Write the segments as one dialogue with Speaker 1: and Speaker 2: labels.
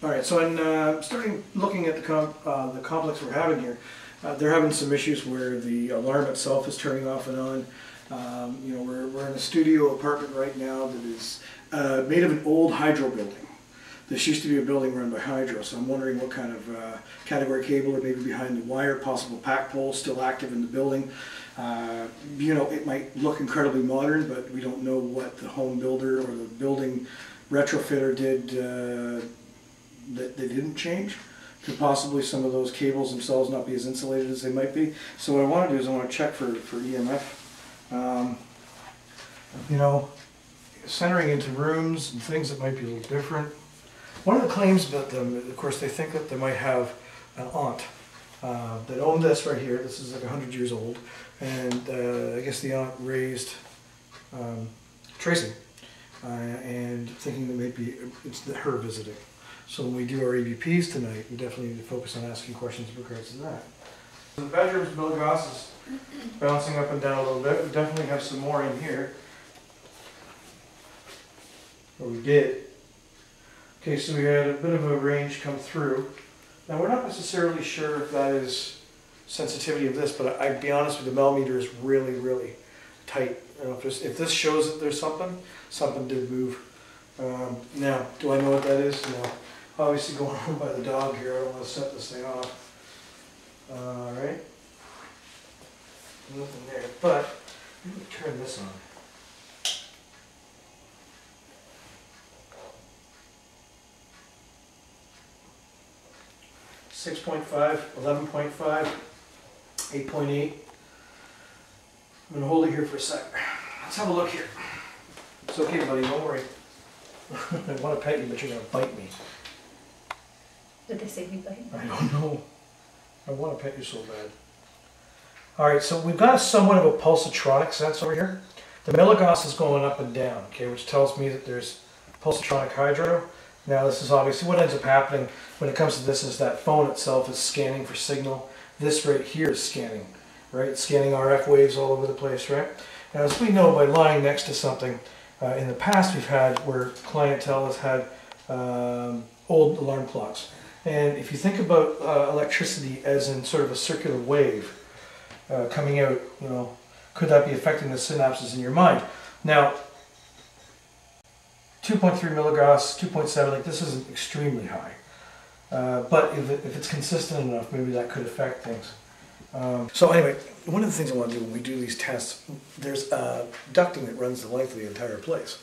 Speaker 1: All right, so in starting looking at the complex we're having here, they're having some issues where the alarm itself is turning off and on. You know, we're in a studio apartment right now that is made of an old hydro building. This used to be a building run by hydro, so I'm wondering what kind of category cable or maybe behind the wire, possible pack pole still active in the building. You know, it might look incredibly modern, but we don't know what the home builder or the building retrofitter did that they didn't change. Could possibly some of those cables themselves not be as insulated as they might be. So what I want to do is I want to check for EMF. You know, centering into rooms and things that might be a little different. One of the claims about them, of course, they think that they might have an aunt that owned this right here. This is like 100 years old, and I guess the aunt raised Tracy, and thinking that maybe it's her visiting. So when we do our EVPs tonight, we definitely need to focus on asking questions in regards to that. The bedrooms, Bill Goss is bouncing up and down a little bit. We definitely have some more in here. Or we did. Okay, so we had a bit of a range come through. Now we're not necessarily sure if that is sensitivity of this, but I'd be honest with you, the millimeter is really, really tight. You know, if this shows that there's something did move. Now, do I know what that is? No. Obviously going home by the dog here, I don't want to set this thing off. Alright. Nothing there, but let me turn this on. .5, 11.5, 8.8. I'm going to hold it here for a sec. Let's have a look here. It's okay, buddy, don't worry. I want to pet you, but you're going to bite me.
Speaker 2: Did they say we bite?
Speaker 1: I don't know. I want to pet you so bad. Alright, so we've got somewhat of a pulsatronic sense over here. The milligauss is going up and down, okay, which tells me that there's pulsatronic hydro. Now this is obviously what ends up happening when it comes to this is that phone itself is scanning for signal. This right here is scanning, right? It's scanning RF waves all over the place, right? Now as we know by lying next to something, in the past we've had where clientele has had old alarm clocks. And if you think about electricity as in sort of a circular wave coming out, you know, could that be affecting the synapses in your mind? Now, 2.3 milligauss, 2.7, like this isn't extremely high. But if it's consistent enough, maybe that could affect things. So anyway, one of the things I want to do when we do these tests, there's ducting that runs the length of the entire place.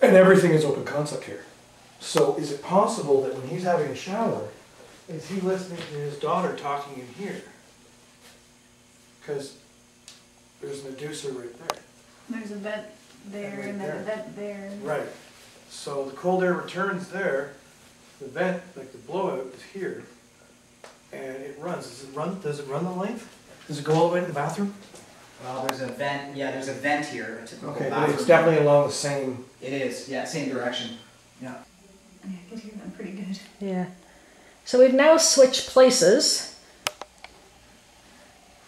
Speaker 1: And everything is open concept here. So is it possible that when he's having a shower, is he listening to his daughter talking in here? Because there's an adducer right there.
Speaker 2: There's a vent there and then a vent there.
Speaker 1: Right. So the cold air returns there. The vent, like the blowout, is here. And it runs. Does it run the length? Does it go all the way to the bathroom?
Speaker 3: Well, there's a vent. Yeah, there's a vent here. A typical
Speaker 1: okay,
Speaker 3: bathroom.
Speaker 1: but it's definitely along the same.
Speaker 3: It is. Yeah, same direction. Yeah.
Speaker 2: I can hear them pretty good.
Speaker 4: Yeah. So we've now switched places.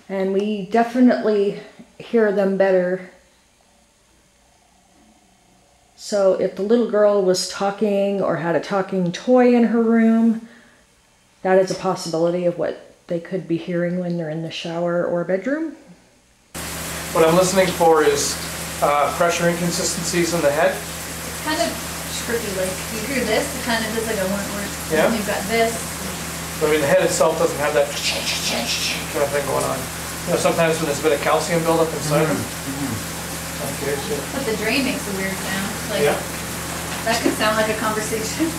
Speaker 4: And we definitely hear them better. So if the little girl was talking or had a talking toy in her room, that is a possibility of what they could be hearing when they're in the shower or bedroom.
Speaker 1: What I'm listening for is pressure inconsistencies in the head.
Speaker 2: It's kind of tricky, like you hear this, it kind of does like a word.
Speaker 1: Yeah.
Speaker 2: And you've got this.
Speaker 1: But I mean, the head itself doesn't have that kind of thing going on. You know, sometimes when there's a bit of calcium buildup inside them. Okay, so.
Speaker 2: But the drain makes a weird sound. Like,
Speaker 1: yeah.
Speaker 2: That could sound like a conversation.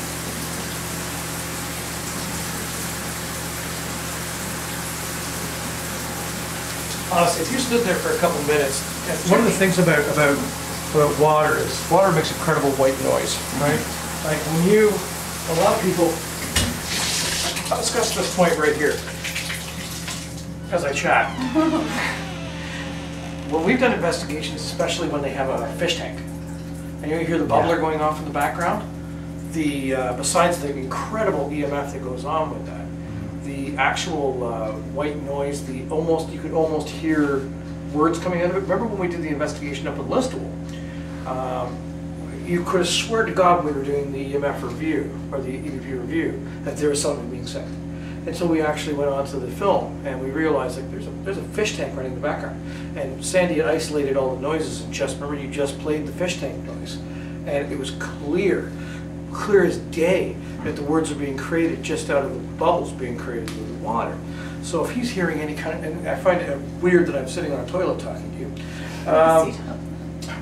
Speaker 1: Honestly, if you stood there for a couple minutes, one of the things about water is water makes incredible white noise, right? Like when you, a lot of people, I'll discuss this point right here as I chat. When we've done investigations, especially when they have a fish tank, and you hear the bubbler going off in the background, besides the incredible EMF that goes on with that, the actual white noise, you could almost hear words coming out of it. Remember when we did the investigation up at Listowel? you could have swear to God we were doing the EMF review, or the EVP review, that there was something being said. Until we actually went on to the film, and we realized like there's a fish tank running in the background. And Sandy had isolated all the noises, and just remember you just played the fish tank noise. And it was clear as day, that the words are being created just out of the bubbles being created with the water. So if he's hearing any kind of, and I find it weird that I'm sitting on a toilet talking to you.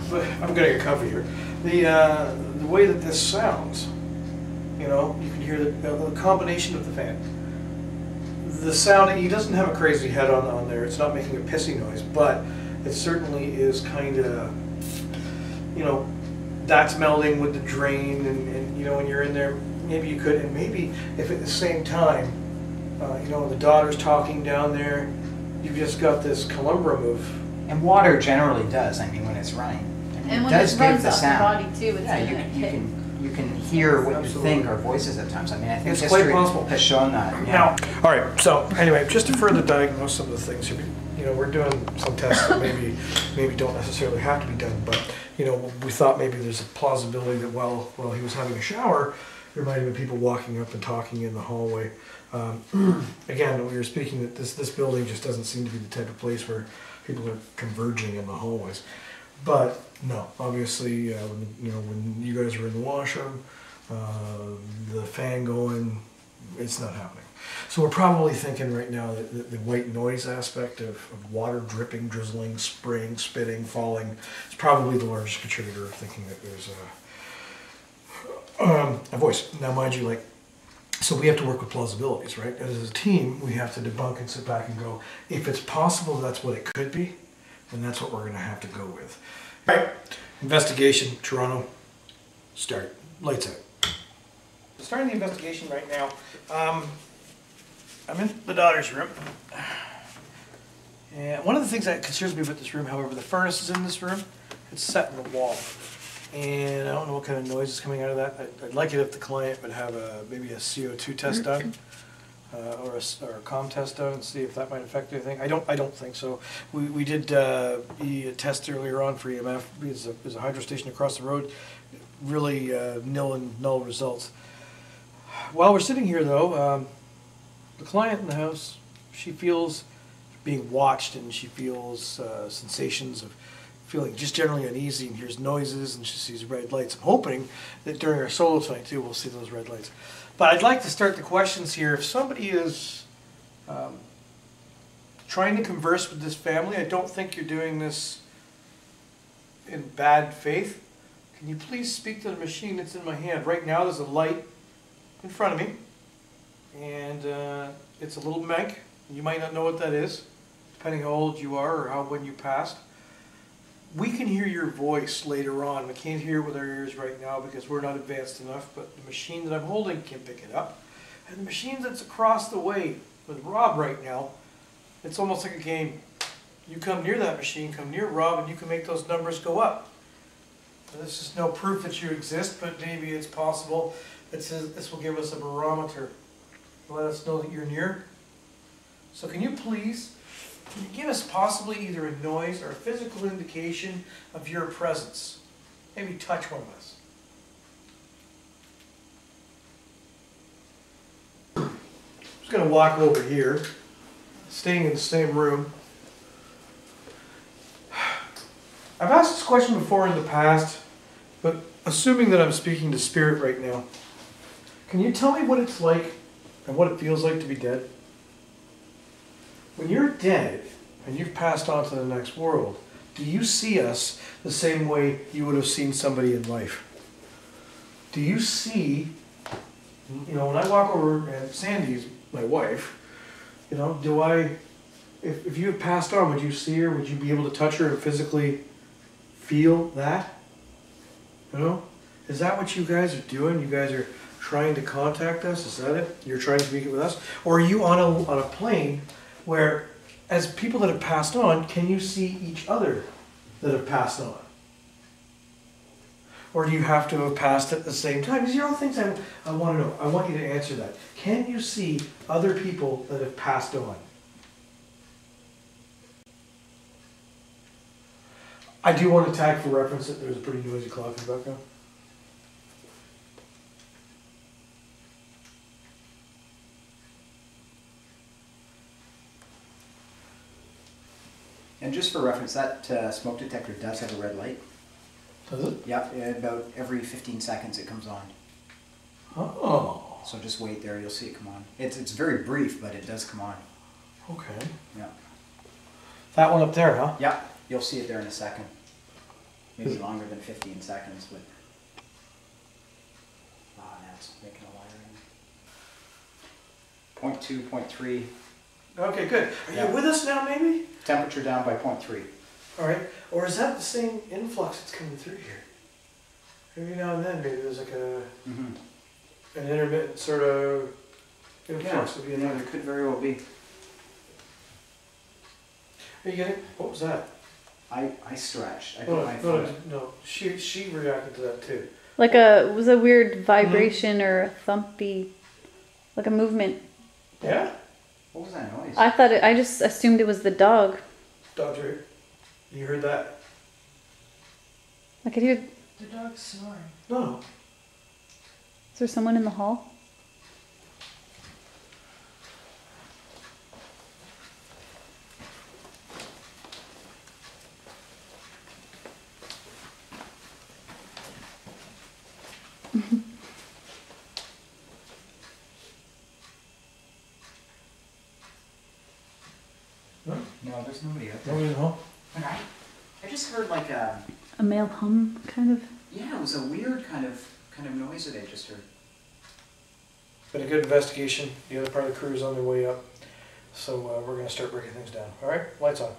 Speaker 1: But I'm gonna get comfy here. The way that this sounds, you know, you can hear the combination of the fan. The sound, he doesn't have a crazy head on there, it's not making a pissy noise, but it certainly is kind of, you know, that's melding with the drain, and you know, when you're in there, maybe you could, and maybe if at the same time, you know, the daughter's talking down there, you've just got this conundrum of...
Speaker 3: And water generally does, I mean, when it's running. I mean,
Speaker 2: And
Speaker 3: it
Speaker 2: when
Speaker 3: does
Speaker 2: it
Speaker 3: give
Speaker 2: runs
Speaker 3: the
Speaker 2: off the
Speaker 3: sound.
Speaker 2: body too, it's
Speaker 3: Yeah,
Speaker 2: gonna
Speaker 3: you can hear what
Speaker 1: Absolutely.
Speaker 3: you think are voices at times. I mean, I think
Speaker 1: It's quite
Speaker 3: history
Speaker 1: possible.
Speaker 3: has shown that. Yeah.
Speaker 1: Now, all right, so anyway, just to further diagnose some of the things here, you know, we're doing some tests that maybe don't necessarily have to be done, but, you know, we thought maybe there's a plausibility that while he was having a shower, there might have been people walking up and talking in the hallway. Again, we were speaking that this building just doesn't seem to be the type of place where people are converging in the hallways. But no, obviously, when you guys were in the washroom, the fan going, it's not happening. So we're probably thinking right now that the white noise aspect of water dripping, drizzling, spraying, spitting, falling is probably the largest contributor of thinking that there's a voice. Now, mind you, like, so we have to work with plausibilities, right? As a team, we have to debunk and sit back and go, if it's possible that's what it could be, then that's what we're going to have to go with. All right, investigation, Toronto, start. Lights out. Starting the investigation right now. I'm in the daughter's room. And one of the things that concerns me about this room, however, the furnace is in this room. It's set in the wall. And I don't know what kind of noise is coming out of that. I'd like it if the client would have maybe a CO2 test done, or a comm test done, and see if that might affect anything. I don't think so. We did a test earlier on for EMF. There's a hydro station across the road. Really null results. While we're sitting here, though, the client in the house, she feels being watched, and she feels sensations of feeling just generally uneasy, and hears noises, and she sees red lights. I'm hoping that during our solo tonight too, we'll see those red lights. But I'd like to start the questions here. If somebody is trying to converse with this family, I don't think you're doing this in bad faith. Can you please speak to the machine that's in my hand? Right now there's a light in front of me, and it's a little Menk. You might not know what that is, depending how old you are or when you passed. We can hear your voice later on. We can't hear it with our ears right now because we're not advanced enough, but the machine that I'm holding can pick it up. And the machine that's across the way with Rob right now, it's almost like a game. You come near that machine, come near Rob, and you can make those numbers go up. Now, this is no proof that you exist, but maybe it's possible that this will give us a barometer. Let us know that you're near. So can you please give us possibly either a noise or a physical indication of your presence? Maybe touch one of us. I'm just going to walk over here, staying in the same room. I've asked this question before in the past, but assuming that I'm speaking to spirit right now, can you tell me what it's like and what it feels like to be dead? When you're dead and you've passed on to the next world, do you see us the same way you would have seen somebody in life? Do you see, when I walk over, and Sandy's my wife, if you had passed on, would you see her? Would you be able to touch her and physically feel that? Is that what you guys are doing? You guys are trying to contact us? Is that it? You're trying to communicate with us? Or are you on a plane where, as people that have passed on, can you see each other that have passed on? Or do you have to have passed at the same time? These are all things I want to know. I want you to answer that. Can you see other people that have passed on? I do want to tag for reference that there's a pretty noisy clock in the background.
Speaker 3: And just for reference, that smoke detector does have a red light.
Speaker 1: Does it?
Speaker 3: Yep, about every 15 seconds it comes on.
Speaker 1: Oh.
Speaker 3: So just wait there, you'll see it come on. It's very brief, but it does come on.
Speaker 1: Okay.
Speaker 3: Yeah.
Speaker 1: That one up there, huh?
Speaker 3: Yeah, you'll see it there in a second. Maybe longer than 15 seconds, but... Ah, now it's making a wire in. 0.2, 0.3.
Speaker 1: Okay, good. Are
Speaker 3: Yeah.
Speaker 1: you with us now, maybe?
Speaker 3: Temperature down by 0.3.
Speaker 1: All right. Or is that the same influx that's coming through here? Every now and then, maybe there's like a an intermittent sort of influx. Would be
Speaker 3: Yeah,
Speaker 1: another.
Speaker 3: it could very well be.
Speaker 1: Are you getting? What was that?
Speaker 3: I stretched. I
Speaker 1: No,
Speaker 3: put my
Speaker 1: no,
Speaker 3: foot.
Speaker 1: no. She reacted to that too.
Speaker 2: Like it was a weird vibration or a thumpy, like a movement.
Speaker 1: Yeah.
Speaker 3: What was that noise?
Speaker 2: I just assumed it was the dog.
Speaker 1: Dogs are here. You heard that?
Speaker 2: I could hear,
Speaker 4: The dog's snoring.
Speaker 1: No.
Speaker 2: is there someone in the hall?
Speaker 3: No, there's nobody out there.
Speaker 1: Nobody at home.
Speaker 3: But I just heard like a,
Speaker 2: A male hum, kind of.
Speaker 3: yeah, it was a weird kind of noise that I just heard.
Speaker 1: Been a good investigation. The other part of the crew is on their way up, so we're going to start breaking things down. All right, lights on.